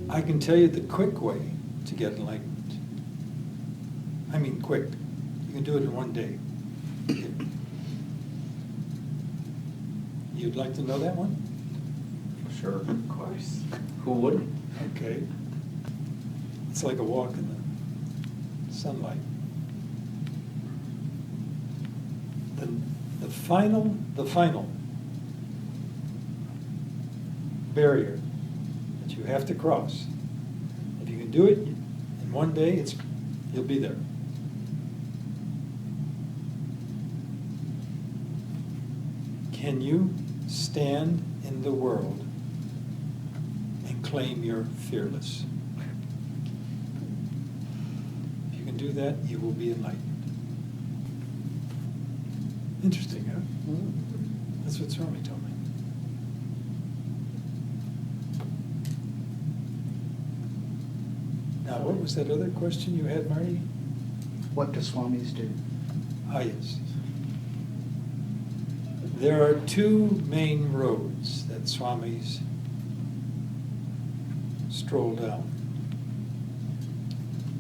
I can tell you the quick way to get enlightenment. I mean quick. You can do it in one day. You'd like to know that one? Sure, of course. Who wouldn't? Okay. It's like a walk in the sunlight. The final barrier that you have to cross, if you can do it in one day, you'll be there. Can you stand in the world and claim you're fearless? If you can do that, you will be enlightened. Interesting, huh? That's what Swami told me. Now, what was that other question you had, Marty? What do Swamis do? Ah, yes. There are two main roads that Swamis stroll down.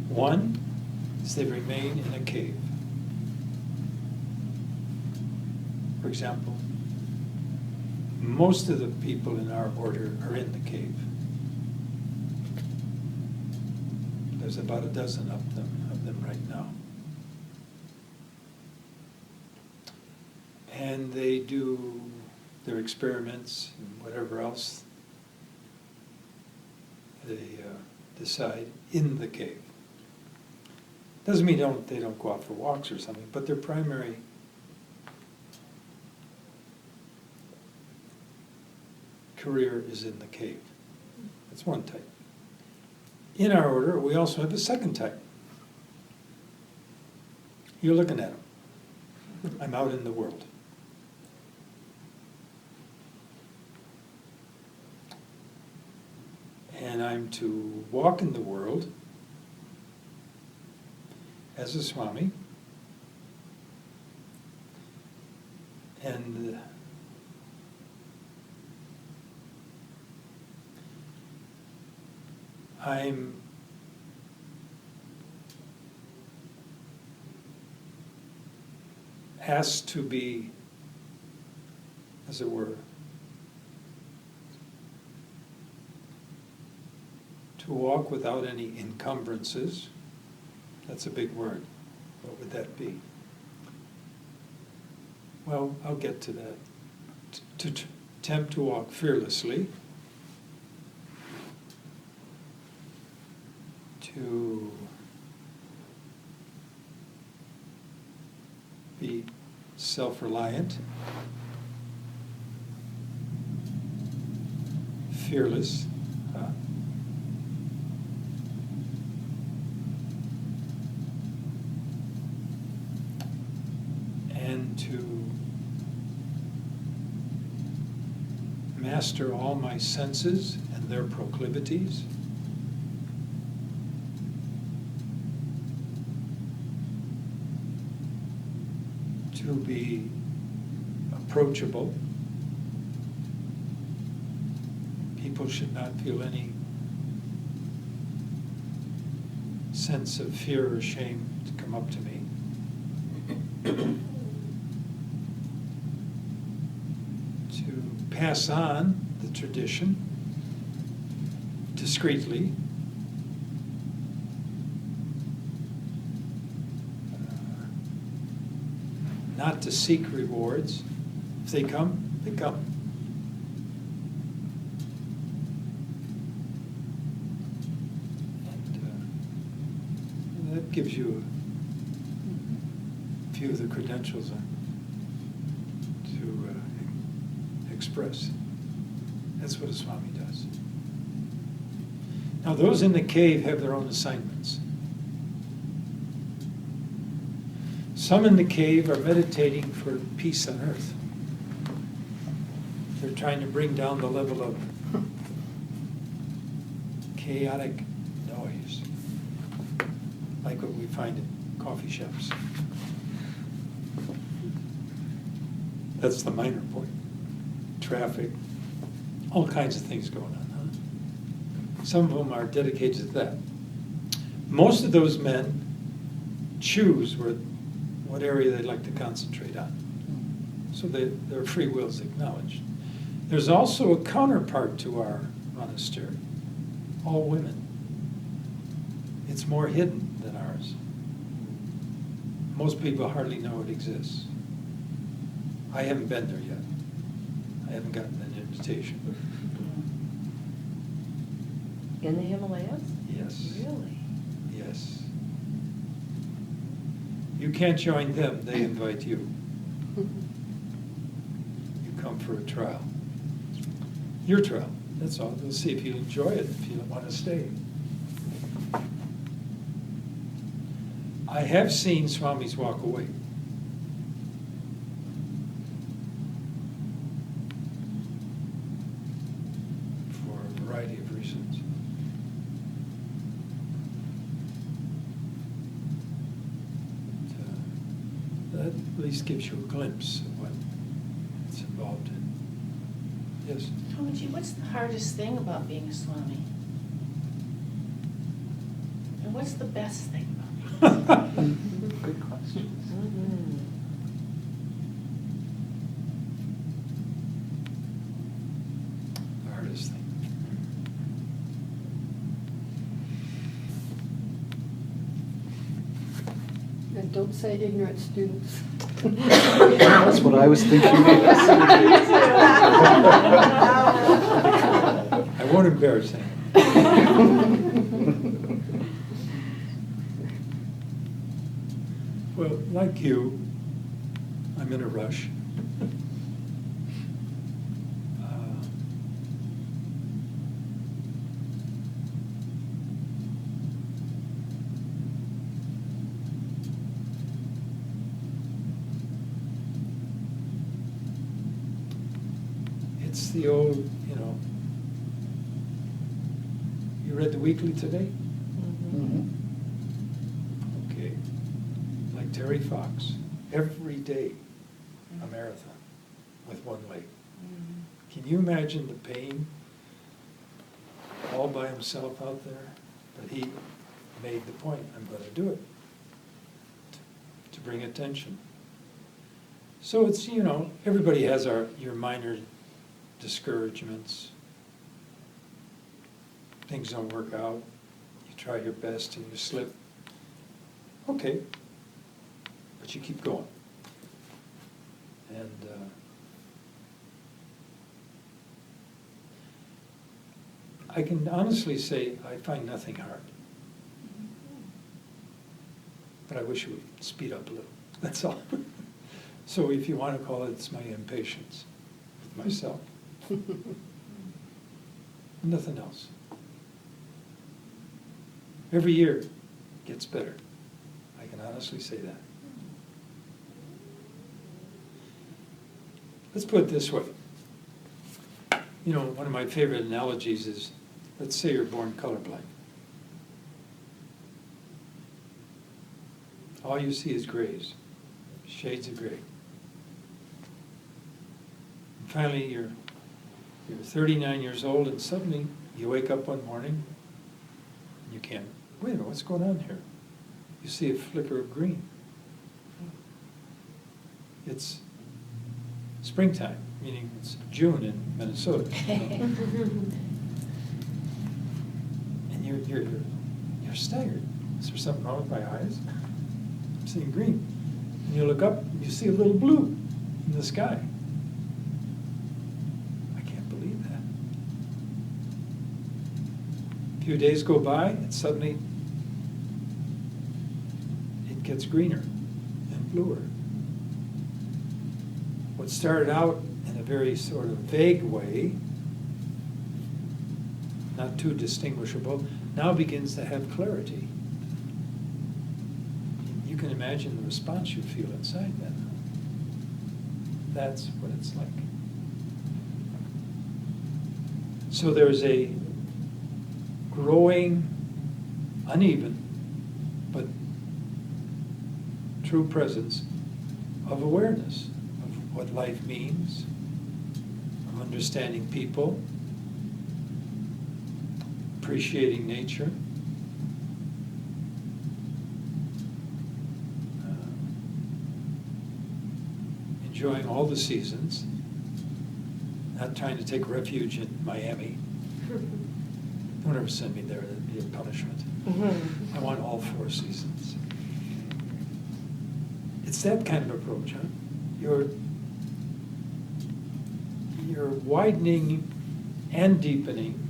One is they remain in a cave. For example, most of the people in our order are in the cave. There's about a dozen of them right now. And they do their experiments and whatever else they decide in the cave. Doesn't mean they don't go out for walks or something, but their primary career is in the cave. That's one type. In our order, we also have a second type. You're looking at them. I'm out in the world. And I'm to walk in the world as a Swami, and I'm asked to be, as it were, to walk without any encumbrances. That's a big word. What would that be? Well, I'll get to that. To attempt to walk fearlessly, to be self-reliant, fearless, and to master all my senses and their proclivities, to be approachable. People should not feel any sense of fear or shame to come up to me. To pass on the tradition discreetly. Not to seek rewards. If they come, they come. And that gives you a few of the credentials to express. That's what a Swami does. Now, those in the cave have their own assignments. Some in the cave are meditating for peace on earth. They're trying to bring down the level of chaotic noise, like what we find in coffee shops. That's the minor point. Traffic, all kinds of things going on. Huh? Some of them are dedicated to that. Most of those men choose what area they'd like to concentrate on. So their free will is acknowledged. There's also a counterpart to our monastery, all women. It's more hidden than ours. Most people hardly know it exists. I haven't been there yet. I haven't gotten an invitation. In the Himalayas? Yes. Really? Yes. You can't join them, they invite you. You come for a trial. Your trial, that's all. They'll see if you enjoy it, if you want to stay. I have seen swamis walk away. For a variety of reasons. That at least gives you a glimpse of what it's involved in. Yes? Swamiji, what's the hardest thing about being a Swami? And what's the best thing about Good questions. Mhm. The hardest thing. And don't say ignorant students. That's what I was thinking. I won't embarrass him. Well, like you, I'm in a rush. It's the old, you read the weekly today? Mhm. Okay. Like Terry Fox, every day a marathon with one leg. Can you imagine the pain all by himself out there? But he made the point, I'm going to do it to bring attention. So it's, everybody has your minor discouragements. Things don't work out. You try your best and you slip. Okay. But you keep going. And I can honestly say I find nothing hard. But I wish it would speed up a little. That's all. So if you want to call it, it's my impatience with myself. Nothing else. Every year gets better. I can honestly say that. Let's put it this way. One of my favorite analogies is, let's say you're born colorblind. All you see is grays, shades of gray. And finally, you're 39 years old, and suddenly you wake up one morning, and you can't, wait a minute, what's going on here? You see a flicker of green. It's springtime, meaning it's June in Minnesota. And you're staggered. Is there something wrong with my eyes? I'm seeing green. And you look up, and you see a little blue in the sky. I can't believe that. A few days go by, and suddenly it gets greener and bluer. What started out in a very sort of vague way, not too distinguishable, now begins to have clarity. You can imagine the response you feel inside then. That's what it's like. So there's a growing, uneven, but true presence of awareness of what life means, of understanding people, appreciating nature, enjoying all the seasons, not trying to take refuge in Miami. Don't ever send me there, that'd be a punishment. I want all 4 seasons. It's that kind of approach, huh? You're widening and deepening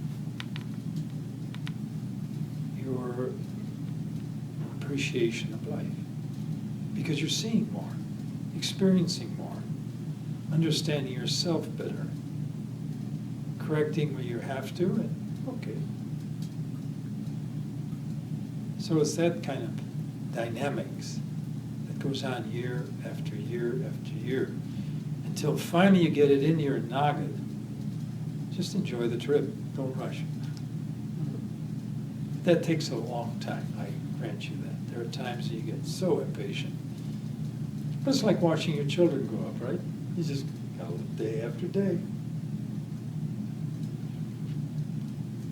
your appreciation of life because you're seeing more, experiencing more, understanding yourself better, correcting where you have to, and okay. So it's that kind of dynamics that goes on year after year after year until finally you get it in your noggin. Just enjoy the trip, don't rush. That takes a long time, I grant you that. There are times that you get so impatient. But it's like watching your children grow up, right? You just go day after day.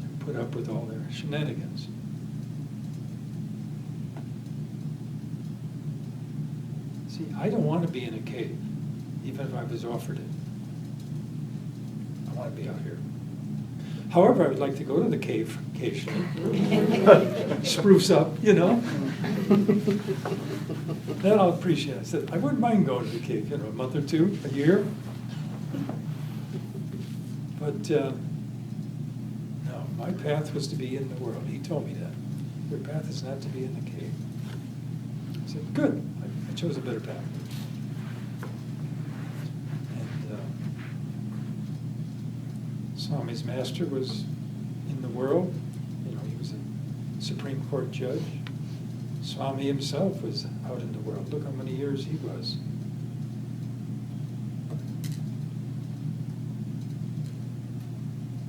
And put up with all their shenanigans. See, I don't want to be in a cave, even if I was offered it. I want to be out here. However, I would like to go to the cave occasionally, spruce up, you know. Then I'll appreciate it. I said, I wouldn't mind going to the cave, you know, a month or two, a year. But no, my path was to be in the world. He told me that. Your path is not to be in the cave. I said, good. I chose a better path. Swami's master was in the world. You know, he was a Supreme Court judge. Swami himself was out in the world. Look how many years he was.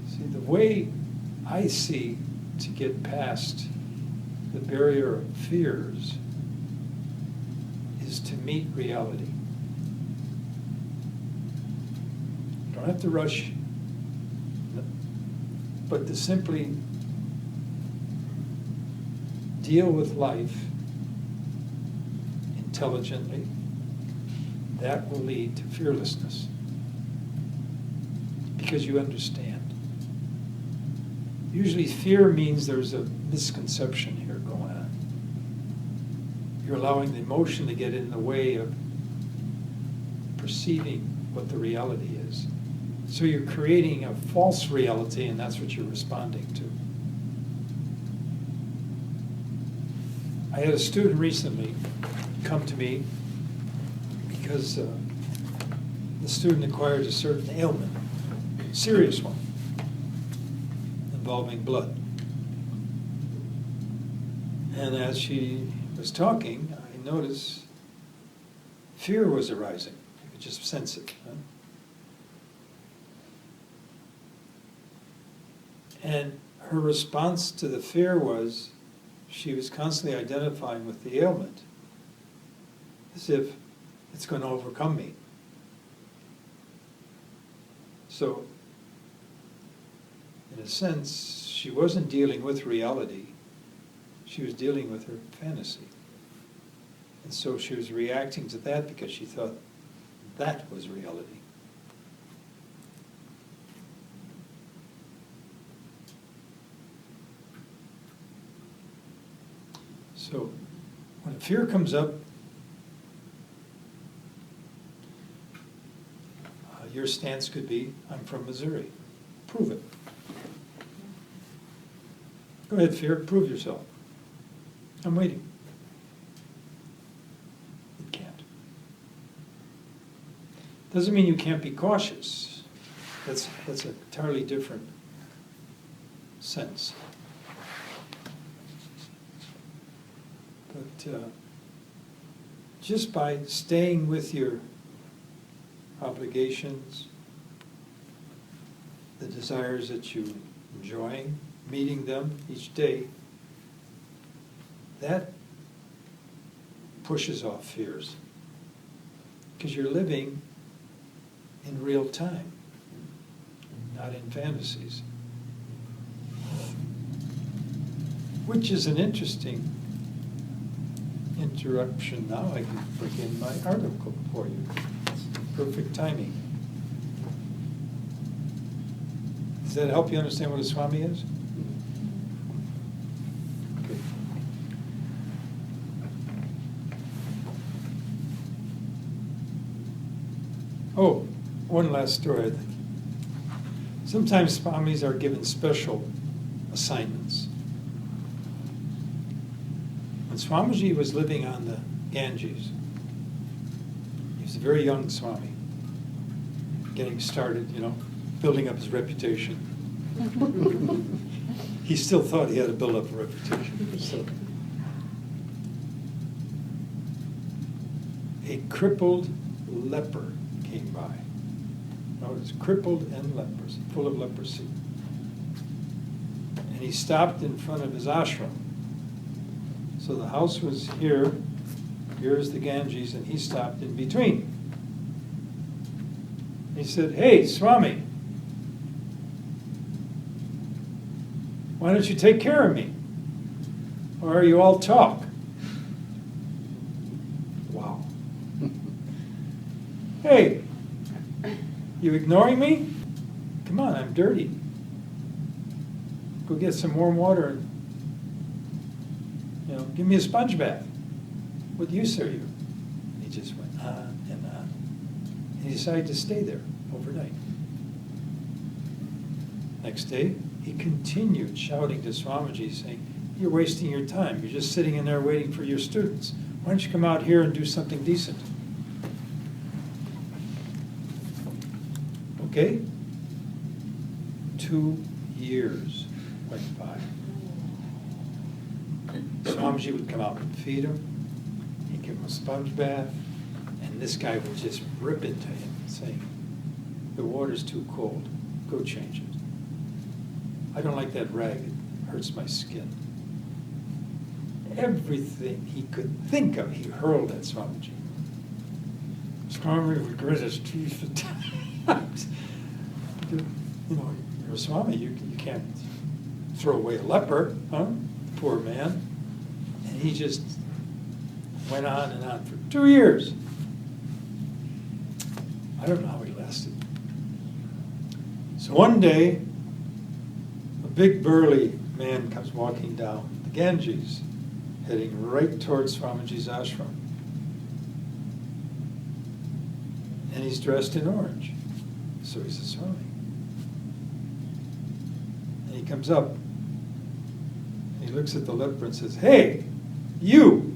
See, the way I see to get past the barrier of fears is to meet reality. You don't have to rush, but to simply deal with life intelligently, that will lead to fearlessness. Because you understand. Usually fear means there's a misconception here going on. You're allowing the emotion to get in the way of perceiving what the reality is. So you're creating a false reality, and that's what you're responding to. I had a student recently come to me because the student acquired a certain ailment, a serious one, involving blood. And as she was talking, I noticed fear was arising. You could just sense it. Huh? And her response to the fear was she was constantly identifying with the ailment as if it's going to overcome me. So, in a sense, she wasn't dealing with reality. She was dealing with her fantasy. And so she was reacting to that because she thought that was reality. So, when a fear comes up, your stance could be, I'm from Missouri. Prove it. Go ahead, fear, prove yourself. I'm waiting. It can't. Doesn't mean you can't be cautious. That's an entirely different sense. But just by staying with your obligations, the desires that you enjoy, meeting them each day, that pushes off fears. Because you're living in real time, not in fantasies. Which is an interesting interruption. Now I can begin my article for you. It's perfect timing. Does that help you understand what a Swami is? Okay. Oh, one last story, I think. Sometimes Swamis are given special assignments. When Swamiji was living on the Ganges, he was a very young Swami, getting started, building up his reputation. He still thought he had to build up a reputation. So, a crippled leper came by. Notice, crippled and leprosy, full of leprosy. And he stopped in front of his ashram. So the house was here, here's the Ganges, and he stopped in between. He said, "Hey, Swami, why don't you take care of me? Or are you all talk?" Wow. "Hey, you ignoring me? Come on, I'm dirty. Go get some warm water and, give me a sponge bath. What use are you?" He just went on and on. And he decided to stay there overnight. Next day, he continued shouting to Swamiji, saying, "You're wasting your time. You're just sitting in there waiting for your students. Why don't you come out here and do something decent?" Okay? 2 years went by. Swamiji would come out and feed him. He'd give him a sponge bath. And this guy would just rip into him, saying, "The water's too cold. Go change it. I don't like that rag. It hurts my skin." Everything he could think of, he hurled at Swamiji. Swami would grit his teeth at times. You're a Swami. You can't throw away a leper, huh? Poor man. And he just went on and on for 2 years. I don't know how he lasted. So one day, a big burly man comes walking down the Ganges, heading right towards Swamiji's ashram. And he's dressed in orange, so he's a Swami. And he comes up, and he looks at the leper and says, "Hey, you!"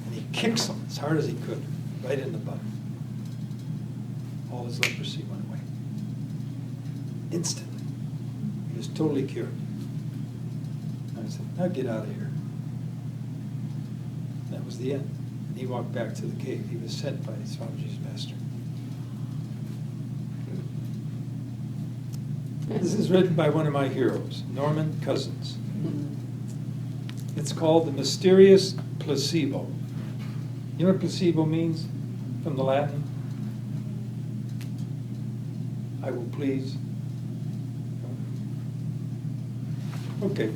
And he kicks him as hard as he could, right in the butt. All his leprosy went away. Instantly. He was totally cured. And I said, "Now get out of here." That was the end. And he walked back to the cave. He was sent by Swamiji's master. This is written by one of my heroes, Norman Cousins. It's called The Mysterious Placebo. You know what placebo means from the Latin? I will please. Okay.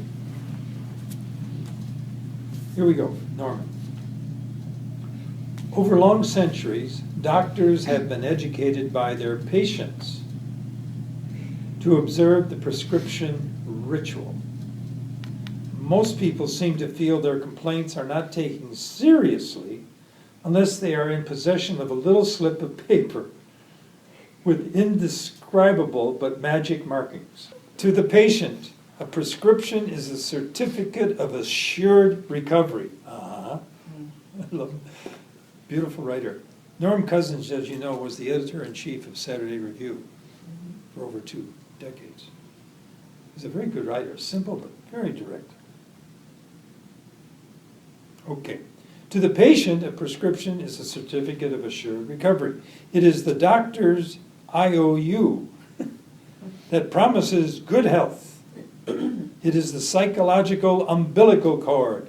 Here we go, Norman. Over long centuries, doctors have been educated by their patients to observe the prescription ritual. Most people seem to feel their complaints are not taken seriously unless they are in possession of a little slip of paper with indescribable but magic markings. To the patient, a prescription is a certificate of assured recovery. I love him. Beautiful writer. Norm Cousins, as you know, was the editor-in-chief of Saturday Review for over 2 decades. He's a very good writer, simple but very direct. Okay. To the patient, a prescription is a certificate of assured recovery. It is the doctor's IOU that promises good health. It is the psychological umbilical cord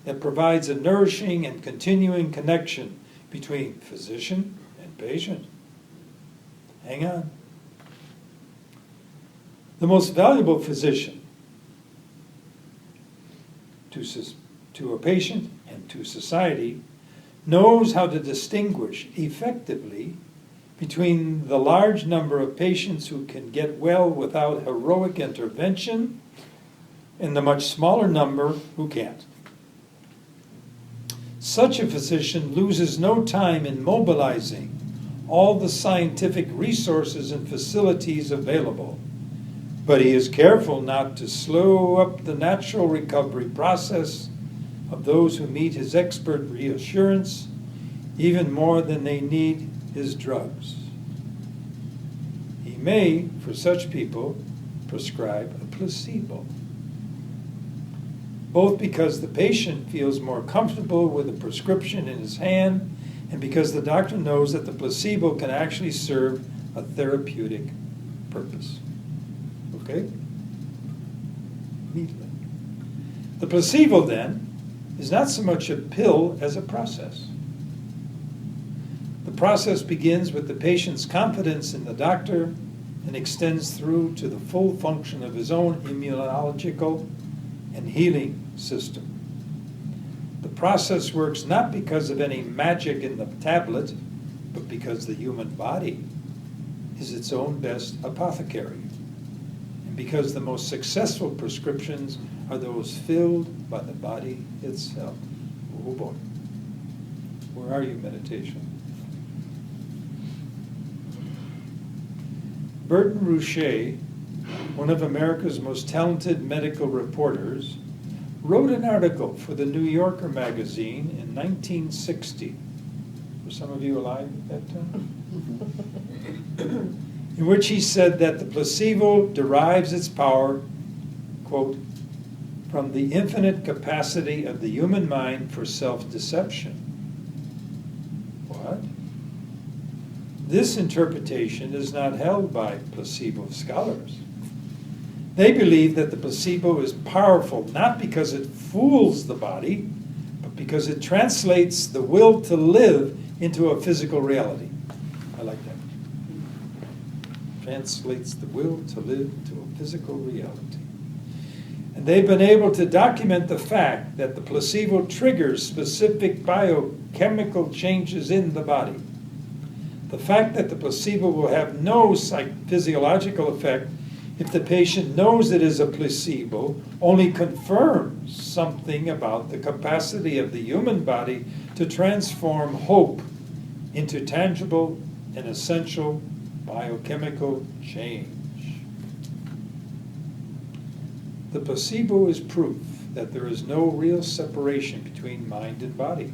that provides a nourishing and continuing connection between physician and patient. Hang on. The most valuable physician to a patient and to society, knows how to distinguish effectively between the large number of patients who can get well without heroic intervention and the much smaller number who can't. Such a physician loses no time in mobilizing all the scientific resources and facilities available, but he is careful not to slow up the natural recovery process of those who meet his expert reassurance even more than they need his drugs. He may, for such people, prescribe a placebo, both because the patient feels more comfortable with the prescription in his hand and because the doctor knows that the placebo can actually serve a therapeutic purpose. Okay? Immediately. The placebo, then, is not so much a pill as a process. The process begins with the patient's confidence in the doctor and extends through to the full function of his own immunological and healing system. The process works not because of any magic in the tablet, but because the human body is its own best apothecary, and because the most successful prescriptions are those filled by the body itself. Oh boy. Where are you, meditation? Burton Rouchet, one of America's most talented medical reporters, wrote an article for the New Yorker magazine in 1960. Were some of you alive at that time? In which he said that the placebo derives its power, quote, from the infinite capacity of the human mind for self-deception. What? This interpretation is not held by placebo scholars. They believe that the placebo is powerful not because it fools the body, but because it translates the will to live into a physical reality. I like that. Translates the will to live into a physical reality. And they've been able to document the fact that the placebo triggers specific biochemical changes in the body. The fact that the placebo will have no physiological effect if the patient knows it is a placebo only confirms something about the capacity of the human body to transform hope into tangible and essential biochemical change. The placebo is proof that there is no real separation between mind and body.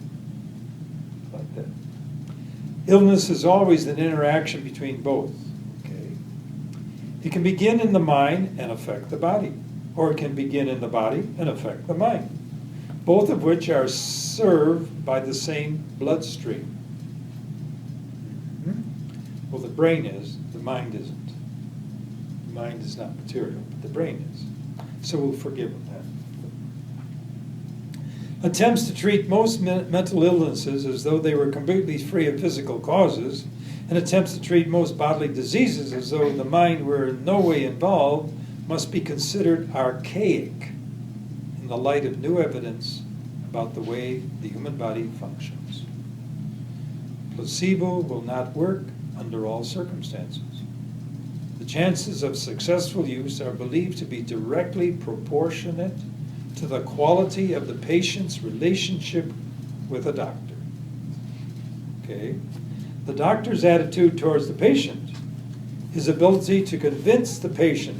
Like that. Illness is always an interaction between both. Okay? It can begin in the mind and affect the body, or it can begin in the body and affect the mind, both of which are served by the same bloodstream. Well, the brain is, the mind isn't. The mind is not material, but the brain is. So we'll forgive him that. Attempts to treat most mental illnesses as though they were completely free of physical causes, and attempts to treat most bodily diseases as though the mind were in no way involved, must be considered archaic in the light of new evidence about the way the human body functions. Placebo will not work under all circumstances. The chances of successful use are believed to be directly proportionate to the quality of the patient's relationship with a doctor. Okay? The doctor's attitude towards the patient, his ability to convince the patient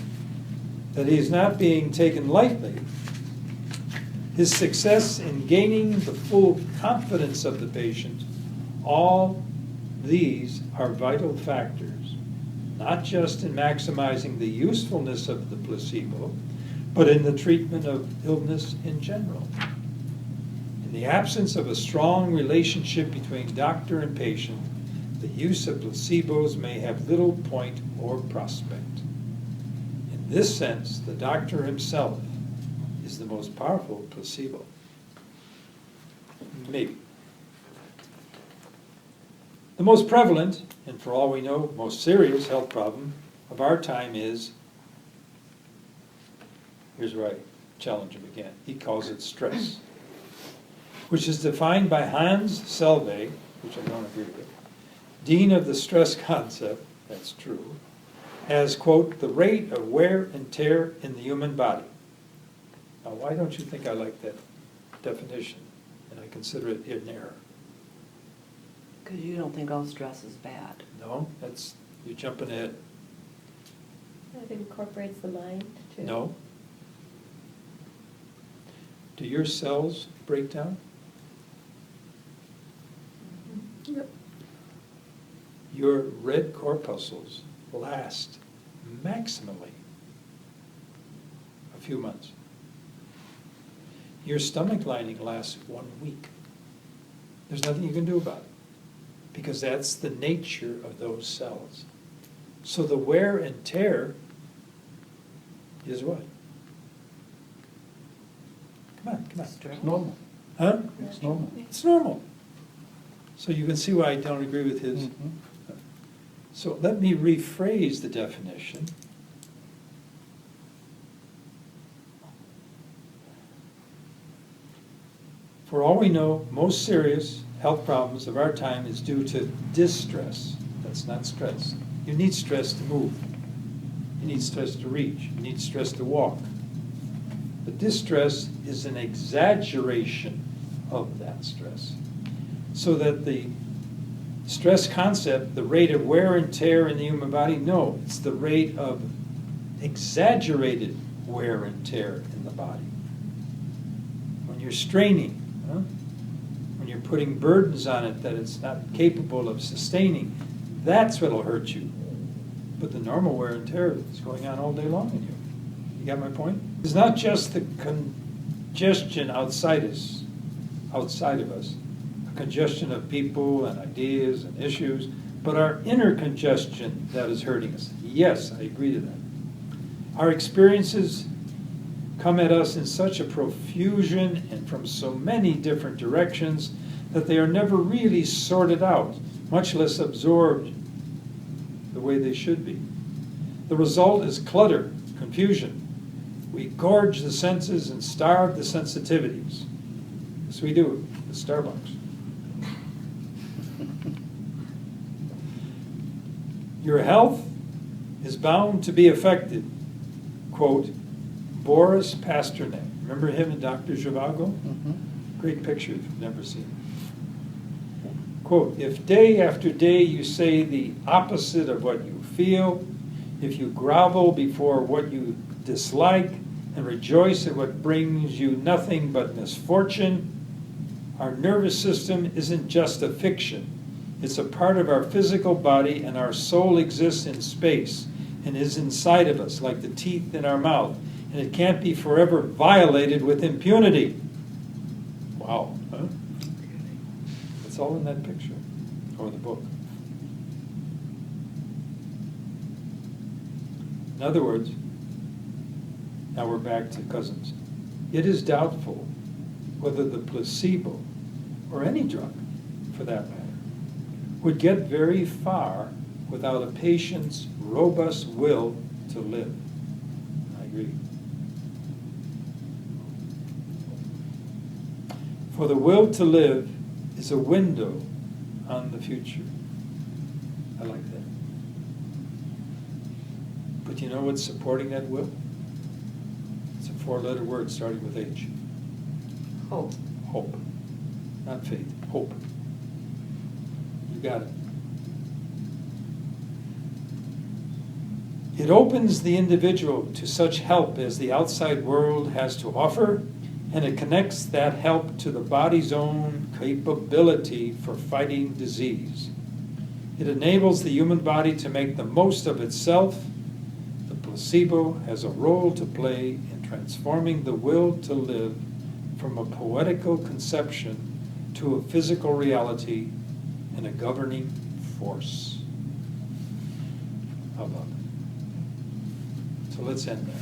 that he is not being taken lightly, his success in gaining the full confidence of the patient, all these are vital factors, not just in maximizing the usefulness of the placebo, but in the treatment of illness in general. In the absence of a strong relationship between doctor and patient, the use of placebos may have little point or prospect. In this sense, the doctor himself is the most powerful placebo. Maybe. The most prevalent, and for all we know, most serious health problem of our time is, here's right, challenge him again. He calls it stress, which is defined by Hans Selve, which I don't agree with, dean of the stress concept, that's true, as, quote, the rate of wear and tear in the human body. Now, why don't you think I like that definition, and I consider it in error? Because you don't think all stress is bad. No, that's, you're jumping ahead. It incorporates the mind too. No. Do your cells break down? Yep. Your red corpuscles last maximally a few months. Your stomach lining lasts 1 week. There's nothing you can do about it, because that's the nature of those cells. So the wear and tear is what? Come on, come on. It's normal. Huh? It's normal. It's normal. So you can see why I don't agree with his. Mhm. So let me rephrase the definition. For all we know, most serious health problems of our time is due to distress. That's not stress. You need stress to move. You need stress to reach. You need stress to walk. But distress is an exaggeration of that stress. So that the stress concept, the rate of wear and tear in the human body, no, it's the rate of exaggerated wear and tear in the body. When you're straining, when you're putting burdens on it that it's not capable of sustaining, that's what'll hurt you. But the normal wear and tear is going on all day long in you. You got my point? It's not just the congestion outside of us, a congestion of people and ideas and issues, but our inner congestion that is hurting us. Yes, I agree to that. Our experiences come at us in such a profusion and from so many different directions that they are never really sorted out, much less absorbed the way they should be. The result is clutter, confusion. We gorge the senses and starve the sensitivities. Yes, we do, at Starbucks. Your health is bound to be affected, quote, Boris Pasternak. Remember him and Dr. Zhivago? Mhm. Great picture if you've never seen it. Quote, if day after day you say the opposite of what you feel, if you grovel before what you dislike and rejoice at what brings you nothing but misfortune, our nervous system isn't just a fiction. It's a part of our physical body, and our soul exists in space and is inside of us like the teeth in our mouth, and it can't be forever violated with impunity. Wow, huh? It's all in that picture, or the book. In other words, now we're back to cousins. It is doubtful whether the placebo, or any drug for that matter, would get very far without a patient's robust will to live. I agree. For the will to live is a window on the future. I like that. But you know what's supporting that will? It's a 4-letter word starting with H. Hope. Hope. Not faith. Hope. You got it. It opens the individual to such help as the outside world has to offer, and it connects that help to the body's own capability for fighting disease. It enables the human body to make the most of itself. The placebo has a role to play in transforming the will to live from a poetical conception to a physical reality and a governing force. How about it? So let's end there.